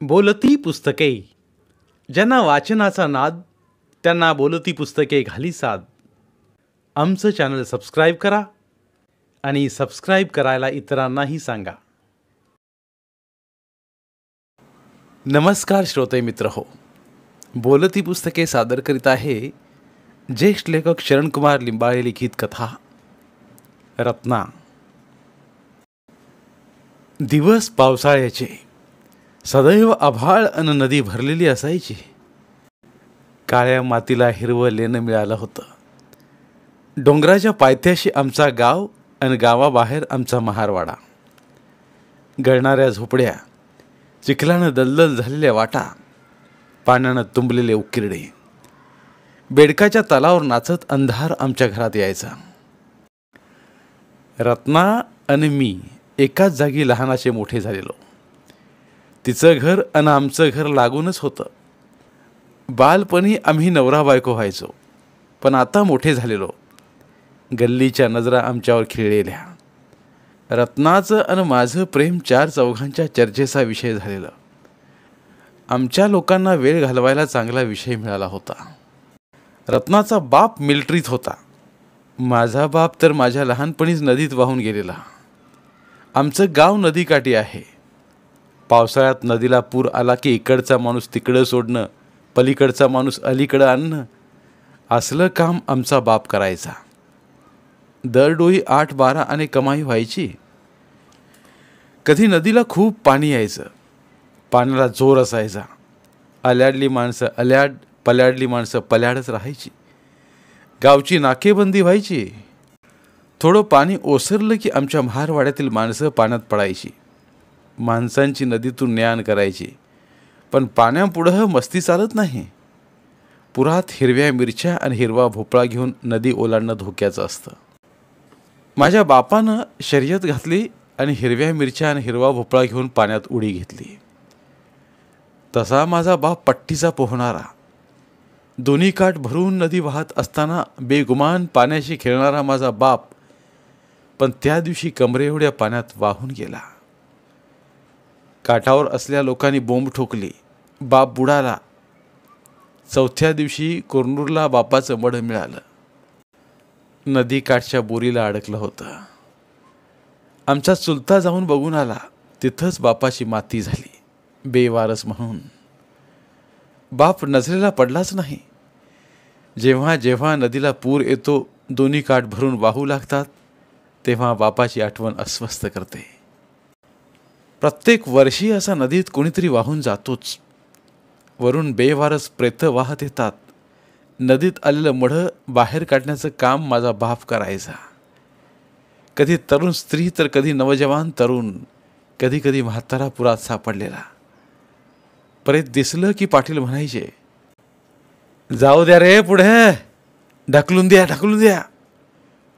बोलती पुस्तके. ज्यांना वाचनाचा नाद त्यांना बोलती पुस्तके घाली साद. आमचं चॅनल सबस्क्राईब करा आणि सबस्क्राईब करायला इतरांनाही सांगा. नमस्कार श्रोते मित्र हो, बोलती पुस्तके सादर करीत आहे ज्येष्ठ लेखक शरणकुमार लिंबाळे लिखित कथा रत्ना. दिवस पावसाळ्याचे. सदैव आभाळ अन नदी भरलेली असायची. काळ्या मातीला हिरवं लेणं मिळालं होतं. डोंगराच्या पायथ्याशी आमचा गाव आणि गावाबाहेर आमचा महारवाडा. गळणाऱ्या झोपड्या, चिखलानं दलदल झालेल्या वाटा, पाण्यानं तुंबलेले उकिरडे. बेडकाच्या तलावर नाचत अंधार आमच्या घरात यायचा. रत्ना आणि मी एकाच जागी लहानाचे मोठे झालेलो. तिचं घर आणि आमचं घर लागूनच होतं. बालपणी आम्ही नवरा बायको व्हायचो, पण आता मोठे झालेलो. गल्लीच्या नजरा आमच्यावर खिळलेल्या. रत्नाचं आणि माझं प्रेम चार चौघांच्या चर्चेचा विषय झालेलं. आमच्या लोकांना वेळ घालवायला चांगला विषय मिळाला होता. रत्नाचा बाप मिलिटरीत होता. माझा बाप तर माझ्या लहानपणीच नदीत वाहून गेलेला. आमचं गाव नदीकाठी आहे. पावसाळ्यात नदीला पूर आला की इकडचा माणूस तिकडं सोडणं, पलीकडचा माणूस अलीकडं आणणं, असलं काम आमचा बाप करायचा. दरडोई 8-12 आणे कमाई व्हायची. कधी नदीला खूप पाणी यायचं. पाण्याला जोर असायचा. अल्याडली माणसं अल्याड, पल्याडली माणसं पल्याडच राहायची. गावची नाकेबंदी व्हायची. थोडं पाणी ओसरलं की आमच्या महारवाड्यातील माणसं पाण्यात पडायची. माणसांची नदीतून न्याण करायची. पण पाण्यापुढं मस्ती चालत नाही. पुरात हिरव्या मिरच्या आणि हिरवा भोपळा घेऊन नदी ओलांडणं धोक्याचं असतं. माझ्या बापानं शर्यत घातली आणि हिरव्या मिरच्या आणि हिरवा भोपळा घेऊन पाण्यात उडी घेतली. तसा माझा बाप पट्टीचा पोहणारा. दोन्ही काठ भरून नदी वाहत असताना बेगुमान पाण्याशी खेळणारा माझा बाप, पण त्या दिवशी कमरे एवढ्या पाण्यात वाहून गेला. काठावर असलेल्या लोकांनी बोंब ठोकली. बाप बुडाला. चौथ्या दिवशी कोरनूरला बापाचं मड मिळालं. नदीकाठच्या बोरीला अडकलं होतं. आमचा चुलता जाऊन बघून आला. तिथंच बापाची माती झाली, बेवारस म्हणून. बाप नजरेला पडलाच नाही. जेव्हा जेव्हा नदीला पूर येतो, दोन्ही काठ भरून वाहू लागतात, तेव्हा बापाची आठवण अस्वस्थ करते. प्रत्येक वर्षी असा नदीत कोणीतरी वाहून जातोच. वरून बेवारस प्रेत वाहत येतात. नदीत आलेलं मढं बाहेर काढण्याचं काम माझा बाप करायचा. कधी तरुण स्त्री तर कधी नवजवान तरुण, कधी कधी म्हातारा पुरात सापडलेला. प्रेत दिसलं की पाटील म्हणायचे, जाऊ द्या रे पुढे, ढकलून द्या ढकलून द्या.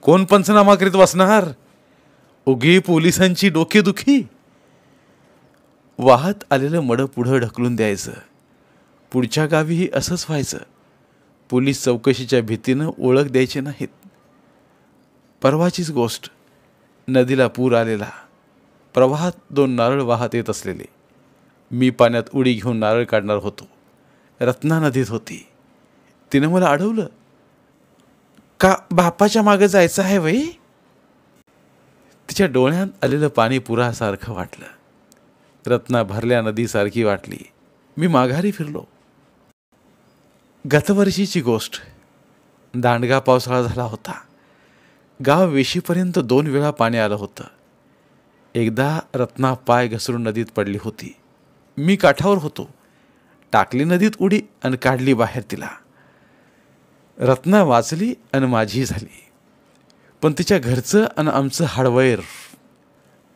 कोण पंचनामा करीत बसणार, उगी पोलिसांची डोकेदुखी. वाहत आलेलं मड पुढं ढकलून द्यायचं. पुढच्या गावीही असंच व्हायचं. पोलीस चौकशीच्या भीतीनं ओळख द्यायचे नाहीत. परवाचीच गोष्ट. नदीला पूर आलेला. प्रवाहात 2 नारळ वाहत येत असलेले. मी पाण्यात उडी घेऊन नारळ काढणार होतो. रत्ना नदीत होती. तिनं मला अडवलं. का बापाच्या मागं जायचं आहे वै? तिच्या डोळ्यात आलेलं पाणी पुरासारखं वाटलं. रत्ना भरल्या नदीसारखी वाटली. मी माघारी फिरलो. गतवर्षीची गोष्ट. दांडगा पावसाळा झाला होता. गाव वेशीपर्यंत 2 वेळा पाणी आलं होतं. एकदा रत्ना पाय घसरून नदीत पडली होती. मी काठावर होतो. टाकली नदीत उडी आणि काढली बाहेर तिला. रत्ना वाचली आणि माझी झाली. पण तिच्या घरचं आणि आमचं हाडवैर.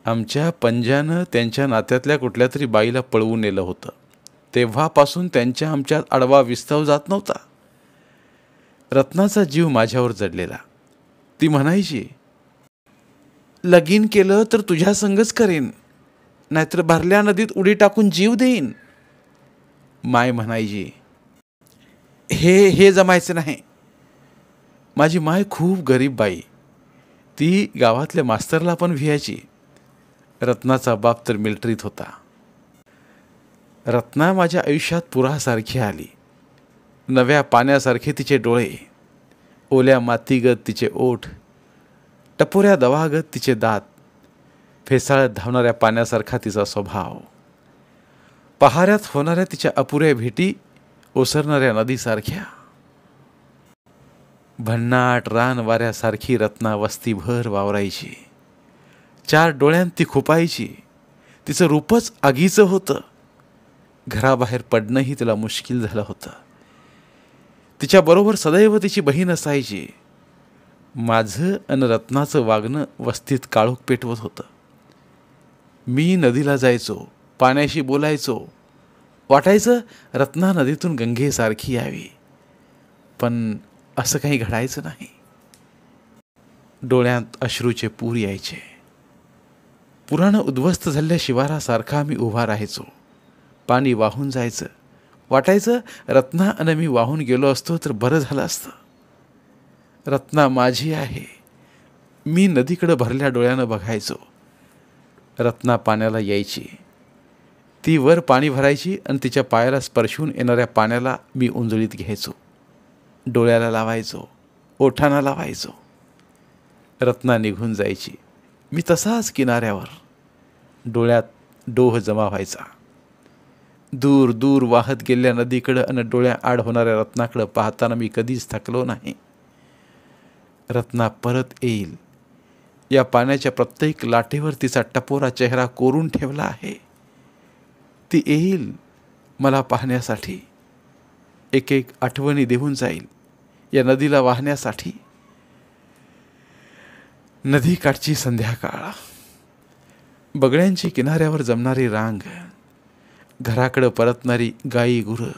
आमच्या पंजानं त्यांच्या नात्यातल्या कुठल्या तरी बाईला पळवून नेलं होतं. तेव्हापासून त्यांच्या आमच्यात आडवा विस्तव जात नव्हता. रत्नाचा जीव माझ्यावर जडलेला. ती म्हणायची, लगीन केलं तर तुझ्या संगच करेन, नाहीतर भरल्या नदीत उडी टाकून जीव देईन. माय म्हणायची, हे जमायचं नाही. माझी माय खूप गरीब बाई. ती गावातल्या मास्तरला पण भियायची. रत्नाचा बाप तर मिलिटरीत होता. रत्ना माझ्या आयुष्यात पुरासारखी आली. नव्या पाण्यासारखे तिचे डोळे, ओल्या मातीगत तिचे ओठ, टपोऱ्या दवागत तिचे दात, फेसाळत धावणाऱ्या पाण्यासारखा तिचा स्वभाव, पहाऱ्यात होणाऱ्या तिच्या अपुऱ्या भेटी ओसरणाऱ्या नदीसारख्या. भन्नाट रान वाऱ्यासारखी रत्ना वस्तीभर वावरायची. 4 डोळ्यांत ती खुपायची. तिचं रूपच आगीचं होतं. घराबाहेर पडणंही तिला मुश्किल झालं होतं. तिच्याबरोबर सदैव तिची बहीण असायची. माझं अन रत्नाचं वागणं वस्तीत काळोख पेटवत होतं. मी नदीला जायचो, पाण्याशी बोलायचो. वाटायचं रत्ना नदीतून गंगेसारखी यावी, पण असं काही घडायचं नाही. डोळ्यात अश्रूचे पूर यायचे. पुराण उद्ध्वस्त झालेल्या शिवारासारखा मी उभा राहायचो. पाणी वाहून जायचं. वाटायचं रत्ना अन मी वाहून गेलो असतो तर बरं झालं असतं. रत्ना माझी आहे. मी नदीकडं भरल्या डोळ्यानं बघायचो. रत्ना पाण्याला यायची. ती वर पाणी भरायची आणि तिच्या पायाला स्पर्शून येणाऱ्या पाण्याला मी उंजळीत घ्यायचो. डोळ्याला लावायचो, ओठांना लावायचो. रत्ना निघून जायची. मी तसाच किनाऱ्यावर. डोळ्यात डोह जमा व्हायचा. दूर दूर वाहत गेलेल्या नदीकडं आणि डोळ्या आड होणाऱ्या रत्नाकडं पाहताना मी कधीच थकलो नाही. रत्ना परत येईल या पाण्याच्या प्रत्येक लाटेवर तिचा टपोरा चेहरा कोरून ठेवला आहे. ती येईल मला पाहण्यासाठी. एक एक आठवणी देऊन जाईल या नदीला वाहण्यासाठी. नदीकाठची संध्याकाळ, बगड्यांची किनाऱ्यावर जमणारी रांग, घराकडं परतणारी गाई गुरं,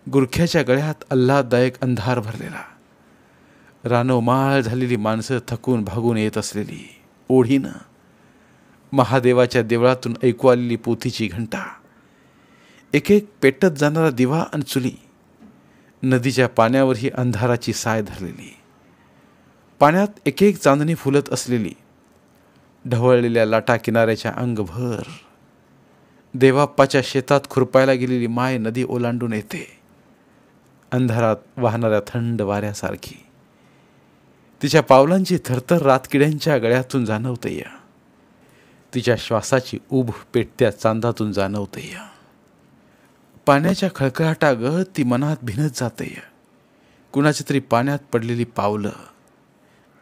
गुरख्याच्या गळ्यात आल्हाददायक अंधार भरलेला, रानोमाळ झालेली माणसं थकून भागून येत असलेली, ओढीनं महादेवाच्या देवळातून ऐकू आलेली पोथीची घंटा, एक एक पेटत जाणारा दिवा आणि चुली, नदीच्या पाण्यावरही अंधाराची साय धरलेली, पाण्यात एक एक चांदणी फुलत असलेली, ढवळलेल्या लाटा किनाऱ्याच्या अंगभर, देवाप्पाच्या शेतात खुरपायला गेलेली माय नदी ओलांडून येते, अंधारात वाहणाऱ्या थंड वाऱ्यासारखी. तिच्या पावलांची थरथर रातकिड्यांच्या गळ्यातून जाणवते. तिच्या श्वासाची उब पेटत्या चांदातून जाणवते. पाण्याच्या खळखळाटागत ती मनात भिनत जाते. कुणाची तरी पाण्यात पडलेली पावलं,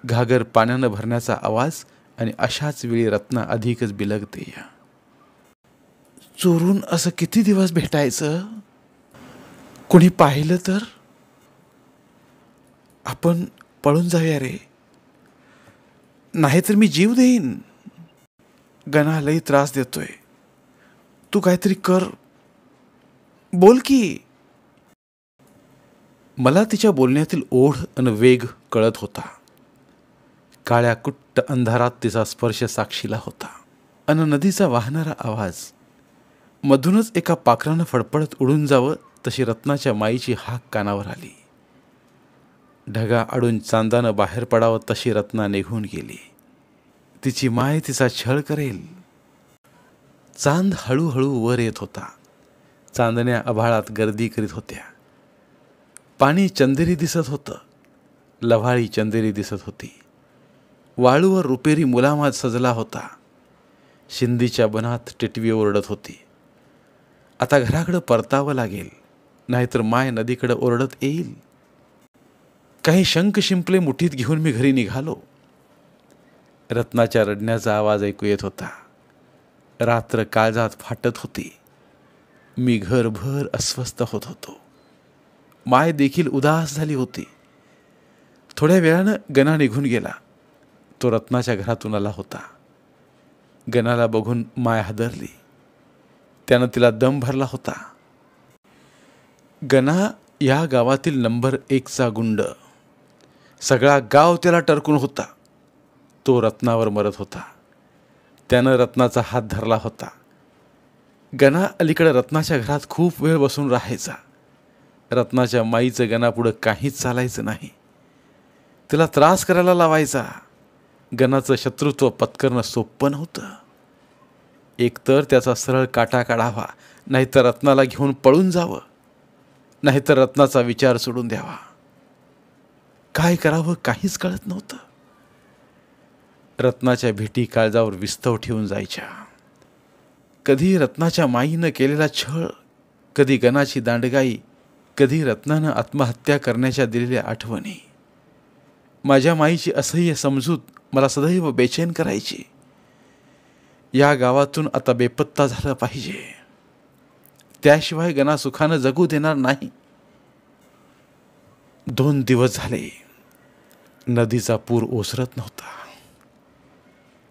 घागर पाण्यानं भरण्याचा आवाज आणि अशाच वेळी रत्ना अधिकच बिलगते. चोरून असं किती दिवस भेटायचं? कोणी पाहिलं तर? आपण पळून जाऊया रे, नाहीतर मी जीव देईन. गणा लई त्रास देतोय. तू काहीतरी कर, बोल की. मला तिच्या बोलण्यातील ओढ आणि वेग कळत होता. काळ्या कुट्ट अंधारात तिचा स्पर्श साक्षीला होता. अन नदीचा वाहणारा आवाज मधूनच एका पाखरानं फडफडत उडून जावं तशी रत्नाच्या माईची हाक कानावर आली. ढगा आडून चांदानं बाहेर पडावं तशी रत्ना निघून गेली. तिची माय तिचा छळ करेल. चांद हळूहळू वर येत होता. चांदण्या आभाळात गर्दी करीत होत्या. पाणी चंदेरी दिसत होतं. लव्हाळी चंदेरी दिसत होती. वाळूवर रुपेरी मुलामात सजला होता. शिंदीच्या बनात टिटवी ओरडत होती. आता घराकडं परतावं लागेल, नाहीतर माय नदीकडं ओरडत येईल. काही शंख शिंपले मुठीत घेऊन मी घरी निघालो. रत्नाच्या रडण्याचा आवाज ऐकू येत होता. रात्र काळजात फाटत होती. मी घरभर अस्वस्थ होत होतो. माय देखील उदास झाली होती. थोड्या वेळानं गणा निघून गेला. तो रत्नाच्या घरातून आला होता. गणाला बघून माय हादरली. त्यानं तिला दम भरला होता. गणा या गावातील नंबर 1चा गुंड. सगळा गाव त्याला टरकून होता. तो रत्नावर मरत होता. त्यानं रत्नाचा हात धरला होता. गणा अलीकडे रत्नाच्या घरात खूप वेळ बसून राहायचा. रत्नाच्या माईचं गणापुढं काहीच चालायचं नाही. तिला त्रास करायला लावायचा. गणाचं शत्रुत्व पत्करणं सोपं नव्हतं. एकतर त्याचा सरळ काटा काढावा, नाहीतर रत्नाला घेऊन पळून जावं, नाहीतर रत्नाचा विचार सोडून द्यावा. काय करावं काहीच कळत नव्हतं. रत्नाच्या भेटी काळजावर विस्तव ठेवून जायच्या. कधी रत्नाच्या माईनं केलेला छळ, कधी गणाची दांडगाई, कधी रत्नानं आत्महत्या करण्याच्या दिलेल्या आठवणी. माझ्या माईची असह्य समजूत मला सदैव बेचैन करायची. या गावातून आता बेपत्ता झालं पाहिजे, त्याशिवाय गणा सुखानं जगू देणार नाही. 2 दिवस झाले नदीचा पूर ओसरत नव्हता.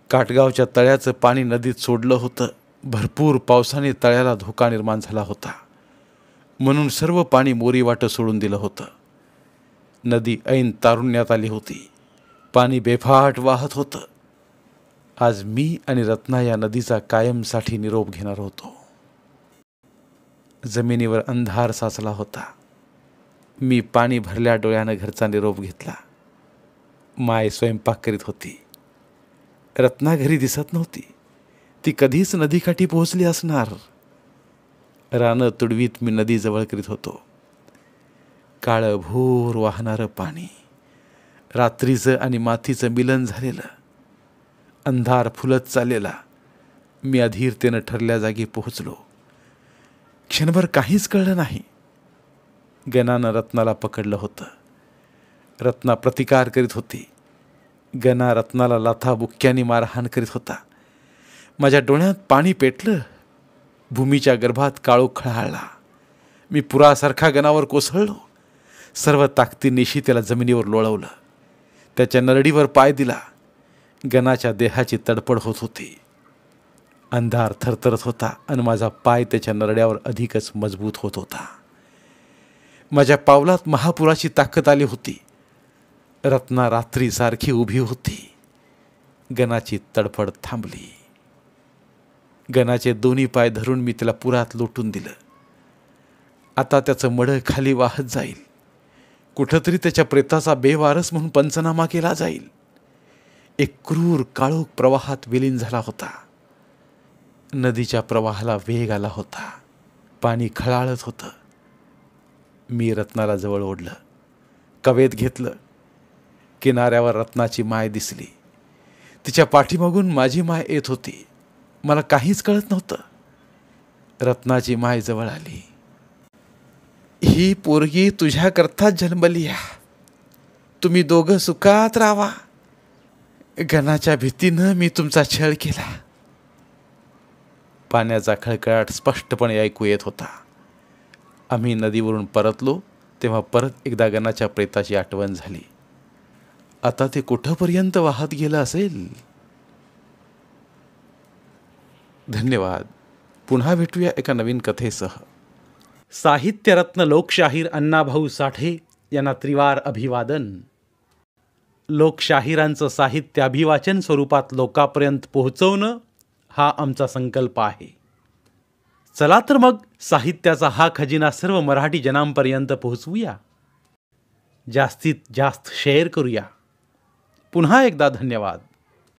काटगावच्या तळ्याचं पाणी नदीत सोडलं होतं. भरपूर पावसाने तळ्याला धोका निर्माण झाला होता, म्हणून सर्व पाणी मोरीवाटं सोडून दिलं होतं. नदी ऐन तारुण्यात आली होती. पाणी बेफाट वाहत होतं. आज मी आणि रत्ना या नदीचा कायमसाठी निरोप घेणार होतो. जमिनीवर अंधार साचला होता. मी पाणी भरल्या डोळ्यानं घरचा निरोप घेतला. माय स्वयंपाक करीत होती. रत्ना घरी दिसत नव्हती. ती कधीच नदीकाठी पोहोचली असणार. रानं तुडवीत मी नदीजवळ करीत होतो. काळं भोर वाहणारं पाणी, रात्रीचं आणि मातीचं मिलन झालेलं. अंधार फुलत चाललेला. मी अधीरतेनं ठरल्या जागी पोहोचलो. क्षणभर काहीच कळलं नाही. गणानं रत्नाला पकडलं होतं. रत्ना प्रतिकार करीत होती. गणा रत्नाला लाथा बुक्क्यांनी मारहाण करीत होता. माझ्या डोळ्यात पाणी पेटलं. भूमीच्या गर्भात काळोख खळाळला. मी पुरासारखा गणावर कोसळलो. सर्व ताकदीनिशी त्याला जमिनीवर लोळवलं. त्याच्या नरडीवर पाय दिला. गणाच्या देहाची तडफड होत होती. अंधार थरथरत होता आणि माझा पाय त्याच्या नरड्यावर अधिकच मजबूत होत होता. माझ्या पावलात महापुराची ताकद आली होती. रत्ना रात्रीसारखी उभी होती. गणाची तडफड थांबली. गणाचे दोन्ही पाय धरून मी त्याला पुरात लोटून दिलं. आता त्याचं मडं खाली वाहत जाईल. कुठंतरी त्याच्या प्रेताचा बेवारस म्हणून पंचनामा केला जाईल. एक क्रूर काळोख प्रवाहात विलीन झाला होता. नदीच्या प्रवाहाला वेग आला होता. पाणी खळाळत होतं. मी रत्नाला जवळ ओढलं, कवेत घेतलं. किनाऱ्यावर रत्नाची माय दिसली. तिच्या पाठीमागून माझी माय येत होती. मला काहीच कळत नव्हतं. रत्नाची माय जवळ आली. ही पोरगी तुझ्याकरताच जन्मली आहे. तुम्ही दोघं सुखात राहावा. गणाच्या भीतीनं मी तुमचा छळ केला. पाण्याचा खळखळाट स्पष्टपणे ऐकू येत होता. आम्ही नदीवरून परतलो तेव्हा परत एकदा गणाच्या प्रेताची आठवण झाली. आता ते कुठंपर्यंत वाहत गेलं असेल. धन्यवाद. पुन्हा भेटूया एका नवीन कथेसह. साहित्यरत्न लोकशाहीर अण्णाभाऊ साठे यांना त्रिवार अभिवादन. लोकशाहिरांचं साहित्य अभिवाचन स्वरूपात लोकांपर्यंत पोहोचवणं हा आमचा संकल्प आहे. चला तर मग साहित्याचा हा खजिना सर्व मराठी जनांपर्यंत पोहोचवूया. जास्तीत जास्त शेअर करूया. पुन्हा एकदा धन्यवाद.